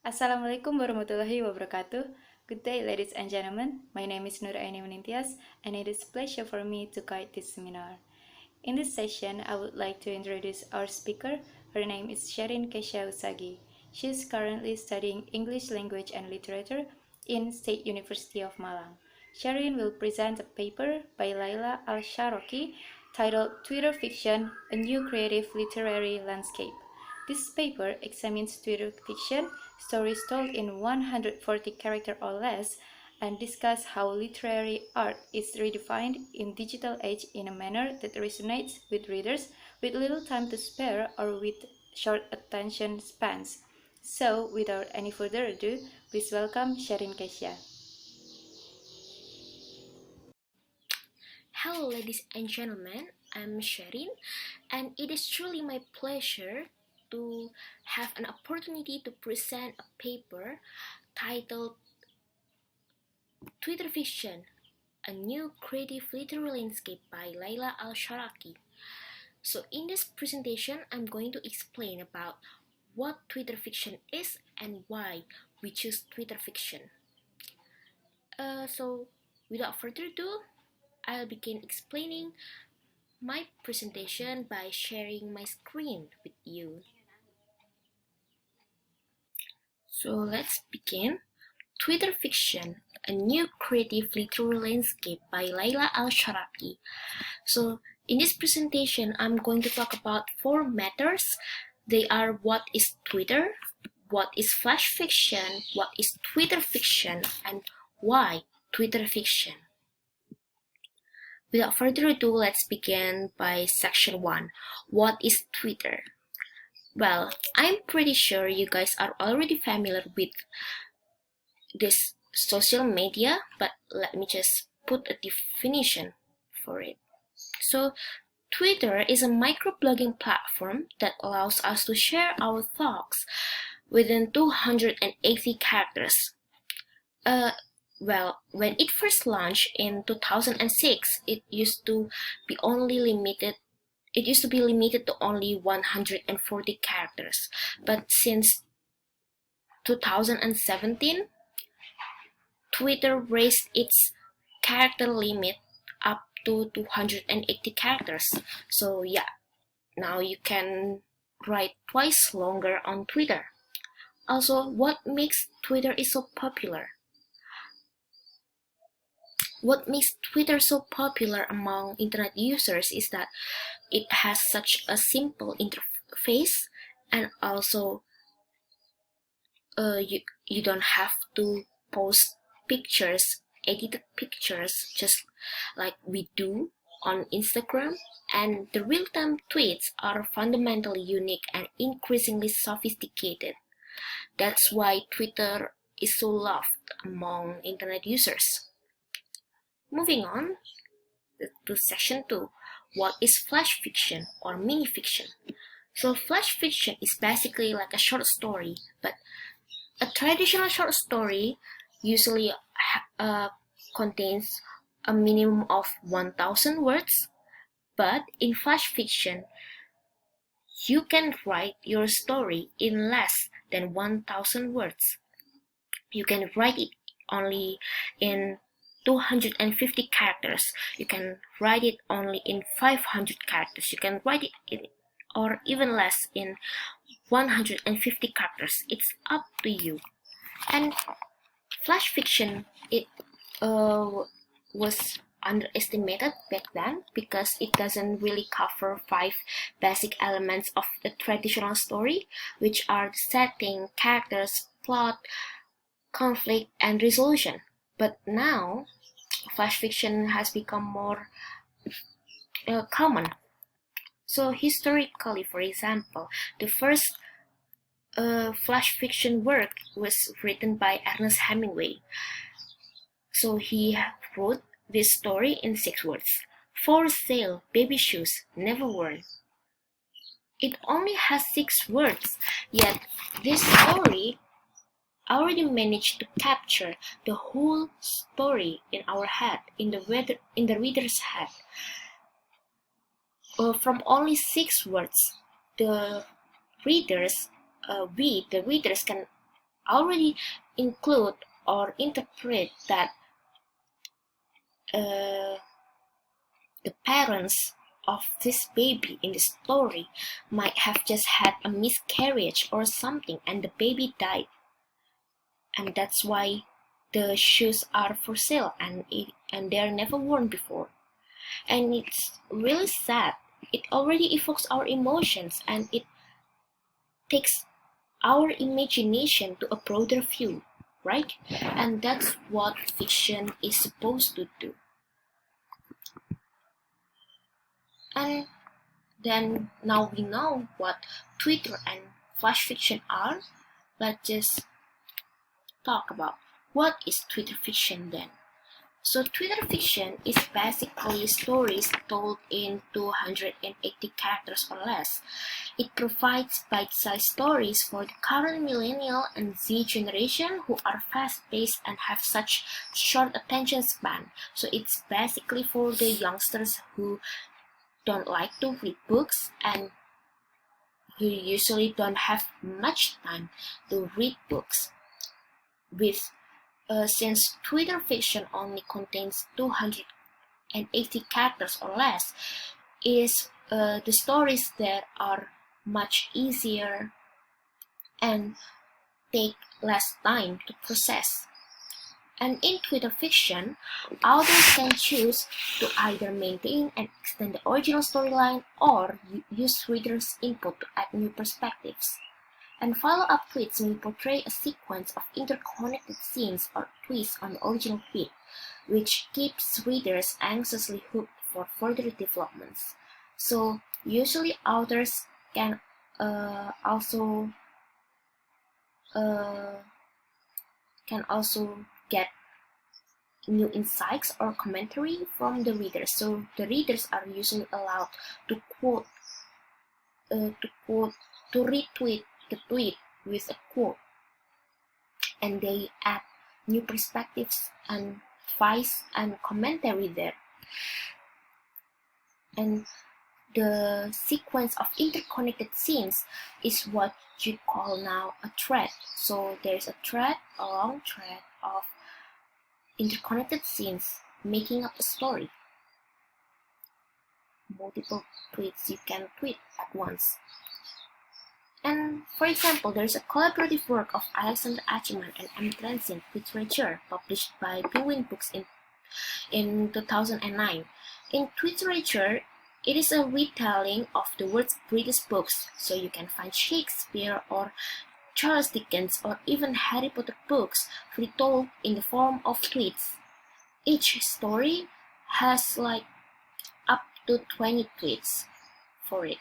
Assalamualaikum warahmatullahi wabarakatuh. Good day, ladies and gentlemen. My name is Nur Aini Weningtyas, and it is a pleasure for me to guide this seminar. In this session, I would like to introduce our speaker. Her name is Sherinkeshia Usagi. She is currently studying English Language and Literature in State University of Malang. Sherin will present a paper by Laila Sharaqi titled Twitter Fiction: A New Creative Literary Landscape. This paper examines Twitter fiction, stories told in 140 characters or less, and discuss how literary art is redefined in digital age in a manner that resonates with readers with little time to spare or with short attention spans. So, without any further ado, please welcome Sherinkeshia. Hello, ladies and gentlemen. I'm Sherin, and it is truly my pleasure to have an opportunity to present a paper titled Twitter Fiction: A New Creative Literary Landscape by Laila Sharaqi. So, in this presentation, I'm going to explain about what Twitter fiction is and why we choose Twitter fiction. So, without further ado, I'll begin explaining my presentation by sharing my screen with you. So let's begin. Twitter Fiction: A New Creative Literary Landscape by Laila Sharaqi. So in this presentation, I'm going to talk about 4 matters. They are: what is Twitter, what is flash fiction, what is Twitter fiction, and why Twitter fiction. Without further ado, let's begin by section 1. What is Twitter? Well, I'm pretty sure you guys are already familiar with this social media, but let me just put a definition for it. So, Twitter is a microblogging platform that allows us to share our thoughts within 280 characters. Well, when it first launched in 2006, it used to be limited to only 140 characters. But since 2017, Twitter raised its character limit up to 280 characters. So yeah, now you can write twice longer on Twitter. Also, what makes Twitter is so popular? What makes Twitter so popular among internet users is that it has such a simple interface, and also you don't have to post pictures, edited pictures, just like we do on Instagram, and the real-time tweets are fundamentally unique and increasingly sophisticated. That's why Twitter is so loved among internet users. Moving on to section 2. What is flash fiction or mini fiction? So flash fiction is basically like a short story, but a traditional short story usually contains a minimum of 1,000 words, but in flash fiction, you can write your story in less than 1,000 words. You can write it only in 250 characters. You can write it only in 500 characters. You can write it in, or even less, in 150 characters. It's up to you. And flash fiction, it was underestimated back then because it doesn't really cover 5 basic elements of the traditional story, which are the setting, characters, plot, conflict, and resolution. But now, flash fiction has become more common. So historically, for example, the first flash fiction work was written by Ernest Hemingway. So he wrote this story in 6 words. For sale, baby shoes, never worn. It only has 6 words, yet this story already managed to capture the whole story in our head, in the reader's head. From only 6 words, the readers can already include or interpret that the parents of this baby in the story might have just had a miscarriage or something and the baby died, and that's why the shoes are for sale and they're never worn before. And it's really sad. It already evokes our emotions and it takes our imagination to a broader view, right? And that's what fiction is supposed to do. And then now we know what Twitter and flash fiction are. Let's just talk about what is Twitter fiction then. So Twitter fiction is basically stories told in 280 characters or less. It provides bite-sized stories for the current millennial and Z generation who are fast-paced and have such short attention span. So it's basically for the youngsters who don't like to read books and who usually don't have much time to read books. Since Twitter fiction only contains 280 characters or less, is the stories that are much easier and take less time to process. And in Twitter fiction, authors can choose to either maintain and extend the original storyline or use readers' input to add new perspectives. And follow-up tweets may portray a sequence of interconnected scenes or twists on the original tweet, which keeps readers anxiously hooked for further developments. So usually authors can also get new insights or commentary from the readers. So the readers are usually allowed to retweet the tweet with a quote, and they add new perspectives and advice and commentary there. And the sequence of interconnected scenes is what you call now a thread. So there's a long thread of interconnected scenes making up a story. Multiple tweets you can tweet at once. And for example, there is a collaborative work of Alexander Achiman and M. Transin Literature published by Penguin Books in 2009. In Literature, it is a retelling of the world's greatest books, so you can find Shakespeare or Charles Dickens or even Harry Potter books retold in the form of tweets. Each story has like up to 20 tweets for it.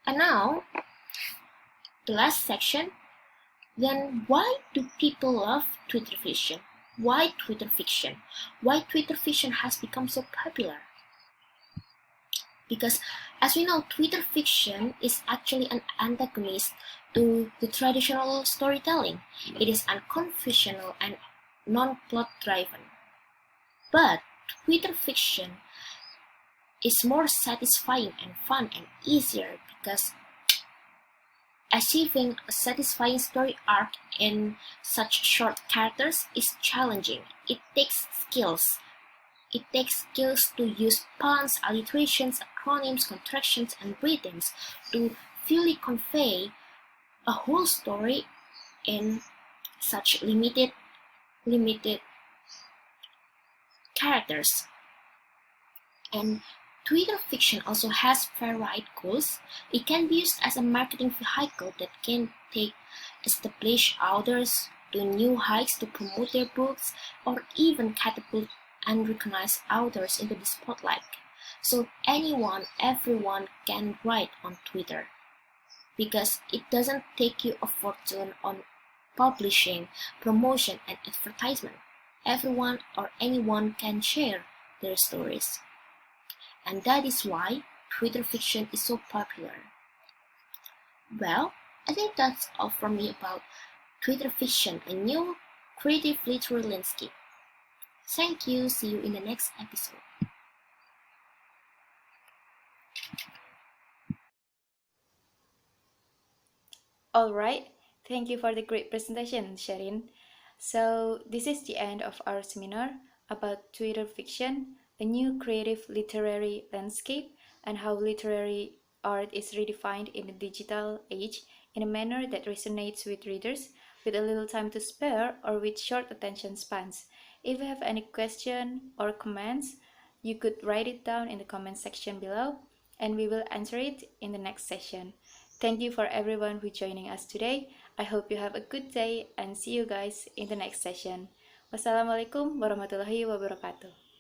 And now, the last section, then why do people love Twitter fiction? Why Twitter fiction? Why Twitter fiction has become so popular? Because as we know, Twitter fiction is actually an antagonist to the traditional storytelling. It is unconventional and non-plot driven. But Twitter fiction is more satisfying and fun and easier because achieving a satisfying story arc in such short characters is challenging. It takes skills. It takes skills to use puns, alliterations, acronyms, contractions, and rhythms to fully convey a whole story in such limited characters. And Twitter fiction also has varied goals. It can be used as a marketing vehicle that can take established authors to new heights to promote their books, or even catapult unrecognized authors into the spotlight. So everyone can write on Twitter because it doesn't take you a fortune on publishing, promotion, and advertisement. Everyone or anyone can share their stories. And that is why Twitter fiction is so popular. Well, I think that's all from me about Twitter fiction, a new creative literary landscape. Thank you. See you in the next episode. Alright, thank you for the great presentation, Sherin. So, this is the end of our seminar about Twitter fiction, a new creative literary landscape, and how literary art is redefined in the digital age in a manner that resonates with readers with a little time to spare or with short attention spans. If you have any question or comments, you could write it down in the comment section below and we will answer it in the next session. Thank you for everyone who joining us today. I hope you have a good day and see you guys in the next session. Wassalamualaikum warahmatullahi wabarakatuh.